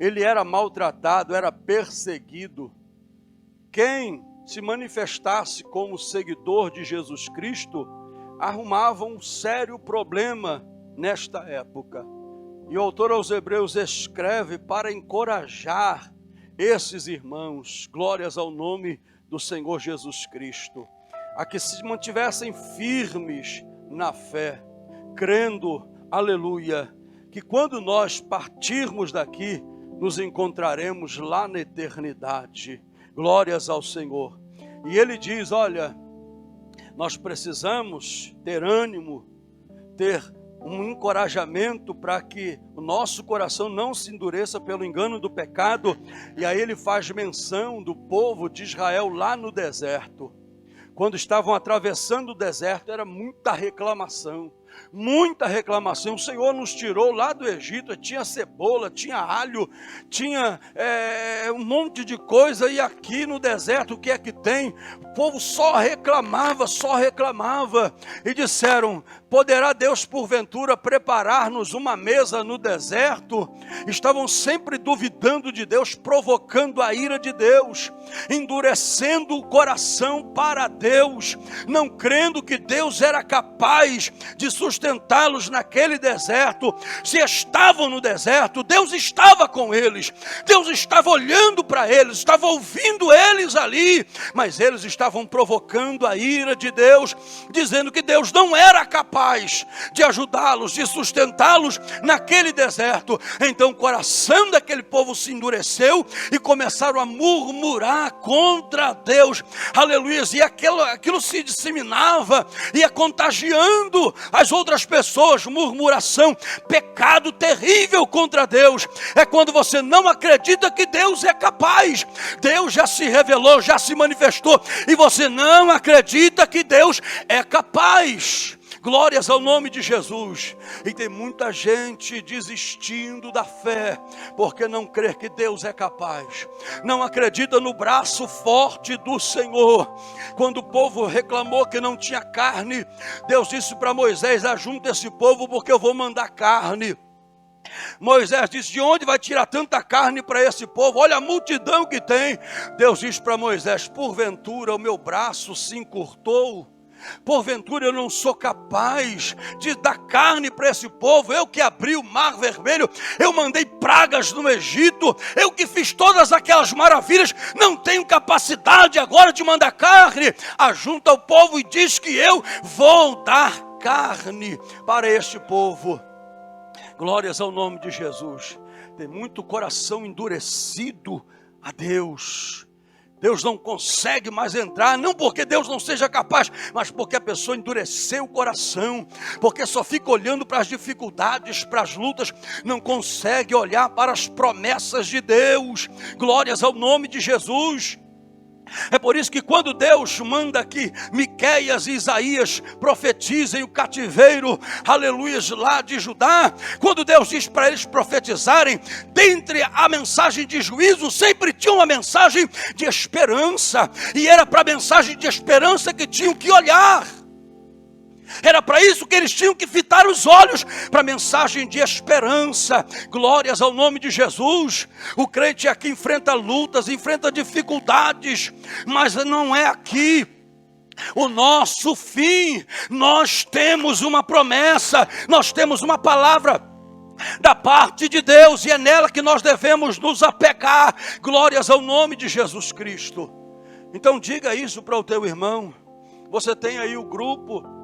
ele era maltratado, era perseguido. Quem se manifestasse como seguidor de Jesus Cristo arrumava um sério problema nesta época. E o autor aos Hebreus escreve para encorajar esses irmãos, glórias ao nome do Senhor Jesus Cristo, a que se mantivessem firmes na fé, crendo, aleluia, que quando nós partirmos daqui, nos encontraremos lá na eternidade. Glórias ao Senhor. E ele diz: olha, nós precisamos ter ânimo, ter um encorajamento para que o nosso coração não se endureça pelo engano do pecado. E aí ele faz menção do povo de Israel lá no deserto. Quando estavam atravessando o deserto, era muita reclamação. Muita reclamação. O Senhor nos tirou lá do Egito, tinha cebola, tinha alho, tinha um monte de coisa, e aqui no deserto o que é que tem? O povo só reclamava, e disseram: poderá Deus porventura preparar-nos uma mesa no deserto? Estavam sempre duvidando de Deus, provocando a ira de Deus, endurecendo o coração para Deus, não crendo que Deus era capaz de sustentá-los naquele deserto. Se estavam no deserto, Deus estava com eles. Deus estava olhando para eles, estava ouvindo eles ali, mas eles estavam provocando a ira de Deus, dizendo que Deus não era capaz de ajudá-los, de sustentá-los naquele deserto. Então o coração daquele povo se endureceu e começaram a murmurar contra Deus. Aleluia. E aquilo se disseminava, ia contagiando as outras pessoas. Murmuração, pecado terrível contra Deus. É quando você não acredita que Deus é capaz. Deus já se revelou, já se manifestou, e você não acredita que Deus é capaz. Glórias ao nome de Jesus. E tem muita gente desistindo da fé, porque não crê que Deus é capaz. Não acredita no braço forte do Senhor. Quando o povo reclamou que não tinha carne, Deus disse para Moisés: ajunta esse povo, porque eu vou mandar carne. Moisés disse: de onde vai tirar tanta carne para esse povo? Olha a multidão que tem. Deus disse para Moisés: porventura o meu braço se encurtou? Porventura eu não sou capaz de dar carne para esse povo? Eu que abri o mar vermelho, eu mandei pragas no Egito, eu que fiz todas aquelas maravilhas, não tenho capacidade agora de mandar carne? Ajunta o povo e diz que eu vou dar carne para este povo. Glórias ao nome de Jesus. Tem muito coração endurecido a Deus. Deus não consegue mais entrar, não porque Deus não seja capaz, mas porque a pessoa endureceu o coração, porque só fica olhando para as dificuldades, para as lutas, não consegue olhar para as promessas de Deus. Glórias ao nome de Jesus. É por isso que quando Deus manda que Miqueias e Isaías profetizem o cativeiro, aleluia, lá de Judá, quando Deus diz para eles profetizarem, dentre a mensagem de juízo, sempre tinha uma mensagem de esperança, e era para a mensagem de esperança que tinham que olhar. Era para isso que eles tinham que fitar os olhos, para a mensagem de esperança. Glórias ao nome de Jesus. O crente aqui enfrenta lutas, enfrenta dificuldades, mas não é aqui o nosso fim. Nós temos uma promessa, nós temos uma palavra da parte de Deus, e é nela que nós devemos nos apegar. Glórias ao nome de Jesus Cristo. Então diga isso para o teu irmão. Você tem aí o grupo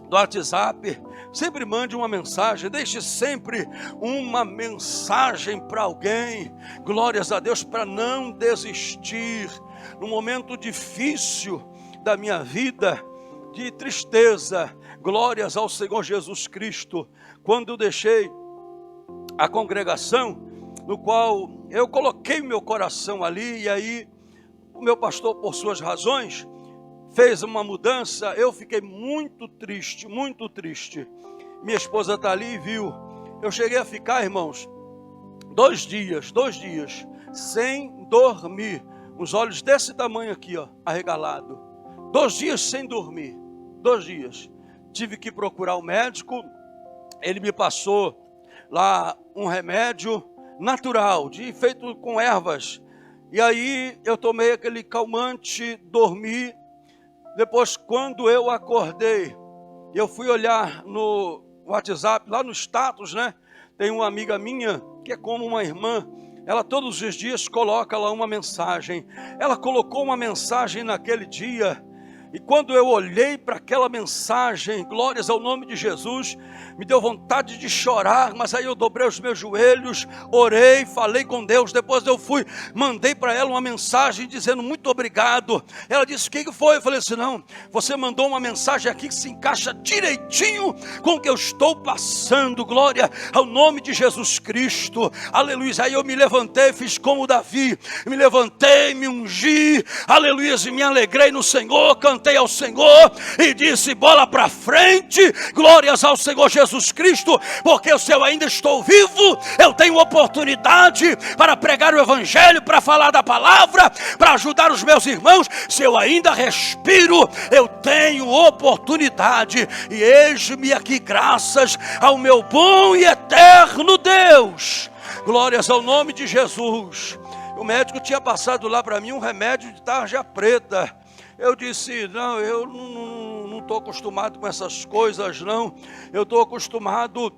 do WhatsApp, sempre mande uma mensagem, deixe sempre uma mensagem para alguém. Glórias a Deus, para não desistir no momento difícil da minha vida, de tristeza. Glórias ao Senhor Jesus Cristo. Quando eu deixei a congregação, no qual eu coloquei meu coração ali, e aí o meu pastor, por suas razões, fez uma mudança, eu fiquei muito triste, muito triste. Minha esposa está ali e viu. Eu cheguei a ficar, irmãos, 2 dias, sem dormir. Os olhos desse tamanho aqui, ó, arregalado. 2 dias sem dormir, 2 dias. Tive que procurar o médico, ele me passou lá um remédio natural, feito com ervas. E aí eu tomei aquele calmante, dormi. Depois, quando eu acordei, eu fui olhar no WhatsApp, lá no status, né? Tem uma amiga minha, que é como uma irmã, ela todos os dias coloca lá uma mensagem. Ela colocou uma mensagem naquele dia, e quando eu olhei para aquela mensagem, glórias ao nome de Jesus, me deu vontade de chorar, mas aí eu dobrei os meus joelhos, orei, falei com Deus. Depois eu mandei para ela uma mensagem dizendo muito obrigado. Ela disse: o que foi? Eu falei assim: não, você mandou uma mensagem aqui que se encaixa direitinho com o que eu estou passando. Glória ao nome de Jesus Cristo, aleluia. Aí eu me levantei, fiz como Davi, me levantei, me ungi, aleluia, e me alegrei no Senhor, cantei ao Senhor e disse: bola para frente, glórias ao Senhor Jesus Cristo, porque se eu ainda estou vivo, eu tenho oportunidade para pregar o Evangelho, para falar da palavra, para ajudar os meus irmãos. Se eu ainda respiro, eu tenho oportunidade, e eis-me aqui, graças ao meu bom e eterno Deus. Glórias ao nome de Jesus. O médico tinha passado lá para mim um remédio de tarja preta. Eu disse, não, eu não estou acostumado com essas coisas, não. Eu estou acostumado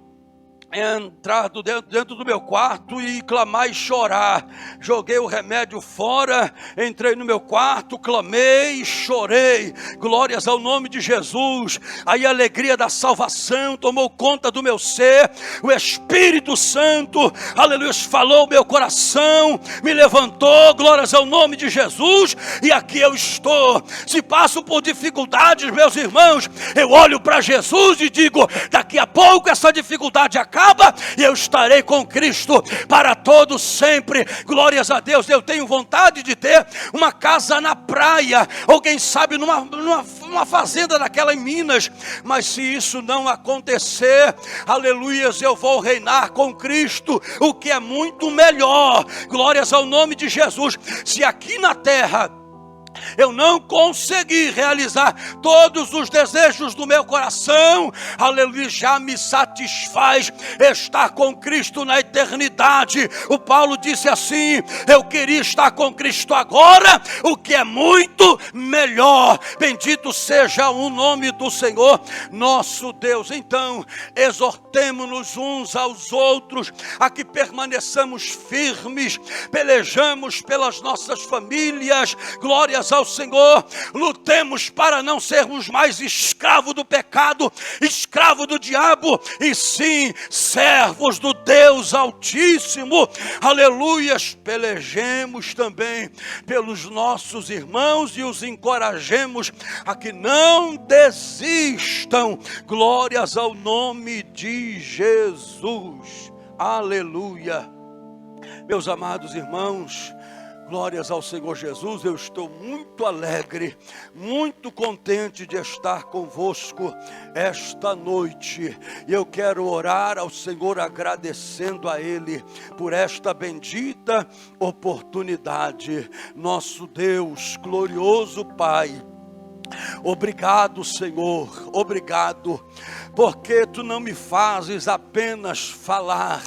entrar dentro do meu quarto e clamar e chorar. Joguei o remédio fora, entrei no meu quarto, clamei e chorei. Glórias ao nome de Jesus. Aí a alegria da salvação tomou conta do meu ser. O Espírito Santo, aleluia, falou meu coração, me levantou. Glórias ao nome de Jesus. E aqui eu estou. Se passo por dificuldades, meus irmãos, eu olho para Jesus e digo, daqui a pouco essa dificuldade acaba e eu estarei com Cristo para todo sempre. Glórias a Deus. Eu tenho vontade de ter uma casa na praia, ou quem sabe numa fazenda daquela em Minas, mas se isso não acontecer, aleluias, eu vou reinar com Cristo, o que é muito melhor. Glórias ao nome de Jesus. Se aqui na terra eu não consegui realizar todos os desejos do meu coração, aleluia, já me satisfaz estar com Cristo na eternidade. O Paulo disse assim, eu queria estar com Cristo agora, o que é muito melhor. Bendito seja o nome do Senhor nosso Deus. Então, exortemo-nos uns aos outros a que permaneçamos firmes, pelejamos pelas nossas famílias, glórias ao Senhor, lutemos para não sermos mais escravo do pecado, escravo do diabo, e sim servos do Deus Altíssimo. Aleluias. Pelejemos também pelos nossos irmãos e os encorajemos a que não desistam. Glórias ao nome de Jesus. Aleluia. Meus amados irmãos, glórias ao Senhor Jesus. Eu estou muito alegre, muito contente de estar convosco esta noite. E eu quero orar ao Senhor agradecendo a Ele por esta bendita oportunidade. Nosso Deus, glorioso Pai, obrigado, Senhor, obrigado, porque Tu não me fazes apenas falar,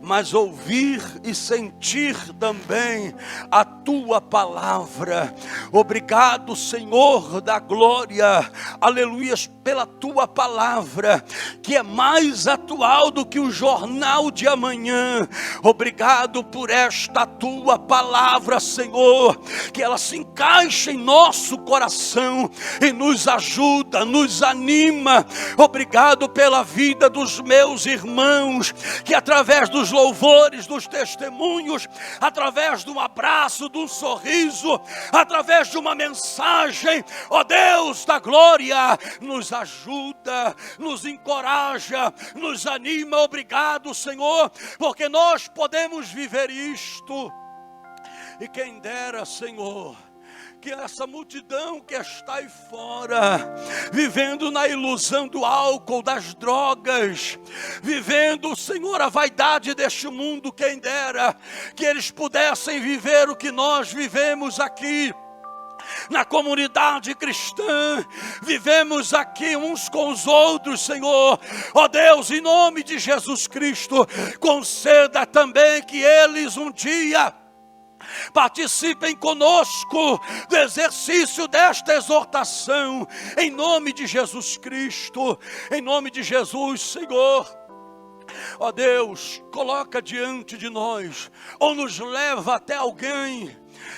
mas ouvir e sentir também a Tua palavra. Obrigado, Senhor da glória, aleluias, pela Tua palavra, que é mais atual do que o jornal de amanhã. Obrigado por esta Tua palavra, Senhor, que ela se encaixa em nosso coração e nos ajuda, nos anima. Obrigado pela vida dos meus irmãos, que através dos louvores, dos testemunhos, através de um abraço, de um sorriso, através de uma mensagem, ó Deus da glória, nos ajuda, nos encoraja, nos anima. Obrigado, Senhor, porque nós podemos viver isto. E quem dera, Senhor, que essa multidão que está aí fora, vivendo na ilusão do álcool, das drogas, vivendo, Senhor, a vaidade deste mundo, quem dera que eles pudessem viver o que nós vivemos aqui na comunidade cristã. Vivemos aqui uns com os outros, Senhor. Ó Deus, em nome de Jesus Cristo, conceda também que eles um dia participem conosco do exercício desta exortação, em nome de Jesus Cristo, em nome de Jesus, Senhor. Ó Deus, coloca diante de nós, ou nos leva até alguém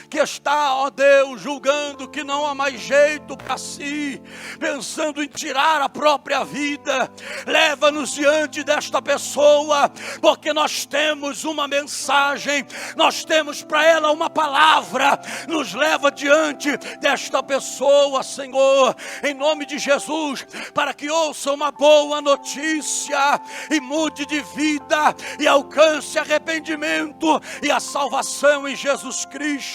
que está, ó Deus, julgando que não há mais jeito para si, pensando em tirar a própria vida. Leva-nos diante desta pessoa, porque nós temos uma mensagem, nós temos para ela uma palavra. Nos leva diante desta pessoa, Senhor, em nome de Jesus, para que ouça uma boa notícia e mude de vida e alcance arrependimento e a salvação em Jesus Cristo.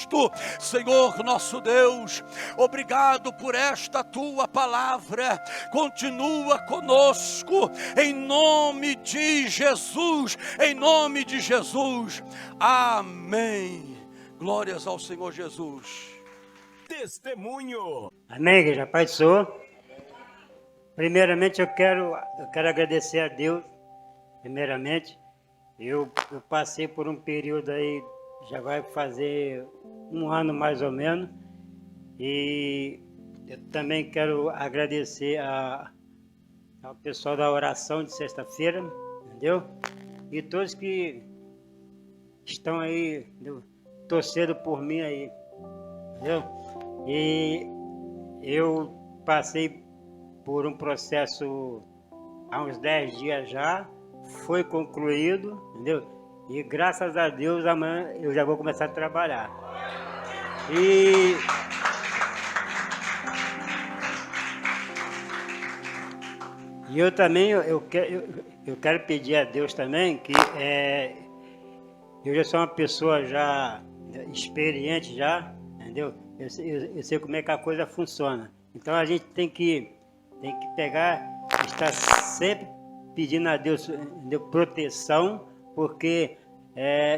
Senhor nosso Deus, obrigado por esta Tua palavra. Continua conosco, em nome de Jesus, em nome de Jesus, amém. Glórias ao Senhor Jesus. Testemunho. Amém, igreja, Pai do Senhor. Primeiramente eu quero agradecer a Deus. Primeiramente, eu passei por um período aí, já vai fazer um ano mais ou menos, e Eu também quero agradecer ao pessoal da oração de sexta-feira, entendeu? E todos que estão aí, entendeu? Torcendo por mim aí, entendeu? E eu passei por um processo há uns 10 dias já, foi concluído, entendeu? E graças a Deus amanhã eu já vou começar a trabalhar. E eu também, eu quero pedir a Deus também que eu já sou uma pessoa já experiente já, entendeu? Eu sei como é que a coisa funciona. Então a gente tem que pegar, estar sempre pedindo a Deus, entendeu? Proteção, porque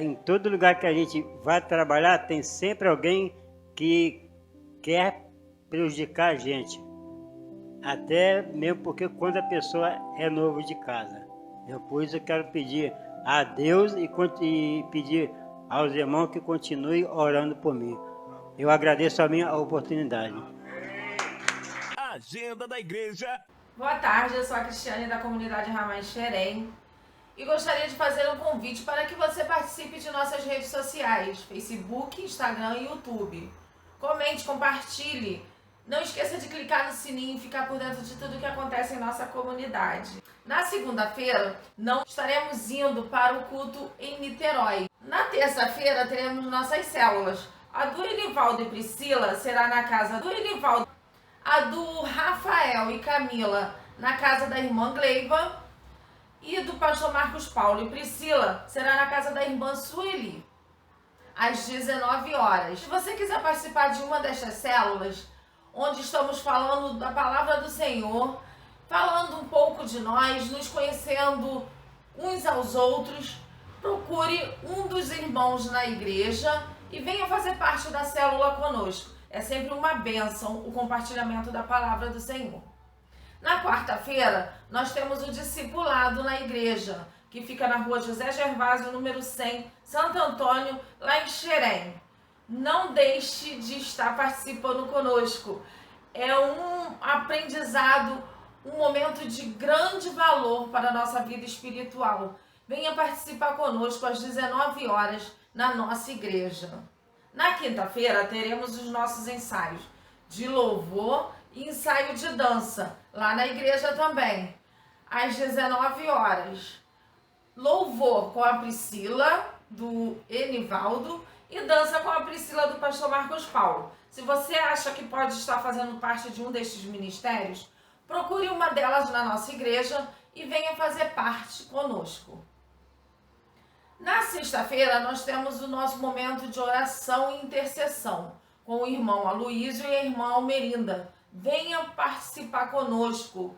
em todo lugar que a gente vai trabalhar tem sempre alguém que quer prejudicar a gente. Até mesmo porque quando a pessoa é novo de casa. Por isso eu quero pedir a Deus e pedir aos irmãos que continuem orando por mim. Eu agradeço a minha oportunidade. Agenda da igreja. Boa tarde, eu sou a Cristiane da comunidade Ramá Xerém e gostaria de fazer um convite para que você participe de nossas redes sociais, Facebook, Instagram e YouTube. Comente, compartilhe. Não esqueça de clicar no sininho e ficar por dentro de tudo que acontece em nossa comunidade. Na segunda-feira, não estaremos indo para o culto em Niterói. Na terça-feira, teremos nossas células. A do Elivaldo e Priscila será na casa do Elivaldo. A do Rafael e Camila na casa da irmã Gleiva. E do pastor Marcos Paulo e Priscila será na casa da irmã Sueli, às 19 horas. Se você quiser participar de uma destas células, onde estamos falando da palavra do Senhor, falando um pouco de nós, nos conhecendo uns aos outros, procure um dos irmãos na igreja e venha fazer parte da célula conosco. É sempre uma bênção o compartilhamento da palavra do Senhor. Na quarta-feira, nós temos o discipulado na igreja, que fica na rua José Gervásio, número 100, Santo Antônio, lá em Xerém. Não deixe de estar participando conosco. É um aprendizado, um momento de grande valor para a nossa vida espiritual. Venha participar conosco às 19 horas na nossa igreja. Na quinta-feira teremos os nossos ensaios de louvor e ensaio de dança, lá na igreja também, às 19 horas. Louvor com a Priscila, do Enivaldo, e dança com a Priscila do pastor Marcos Paulo. Se você acha que pode estar fazendo parte de um destes ministérios, procure uma delas na nossa igreja e venha fazer parte conosco. Na sexta-feira, nós temos o nosso momento de oração e intercessão com o irmão Aloísio e a irmã Almerinda. Venha participar conosco,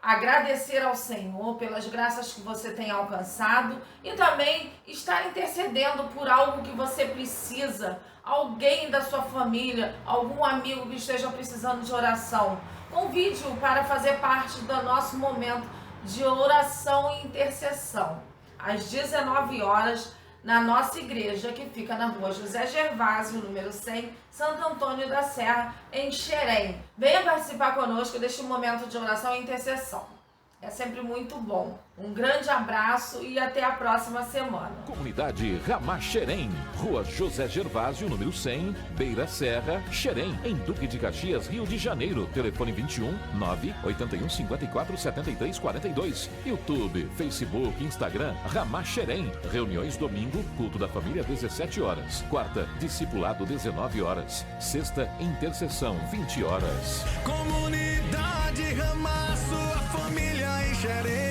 agradecer ao Senhor pelas graças que você tem alcançado e também estar intercedendo por algo que você precisa, alguém da sua família, algum amigo que esteja precisando de oração. Convide-o para fazer parte do nosso momento de oração e intercessão, às 19 horas, na nossa igreja, que fica na rua José Gervásio, número 100, Santo Antônio da Serra, em Xerém. Venha participar conosco deste momento de oração e intercessão. É sempre muito bom. Um grande abraço e até a próxima semana. Comunidade Ramá Xerém, Rua José Gervásio, número 100, Beira Serra, Xerém, em Duque de Caxias, Rio de Janeiro. Telefone 21 981 54 73 42. YouTube, Facebook, Instagram, Ramá Xerém. Reuniões domingo, culto da família 17 horas. Quarta, discipulado 19 horas. Sexta, intercessão 20 horas. Comunidade Ramá, sua família em Xerém.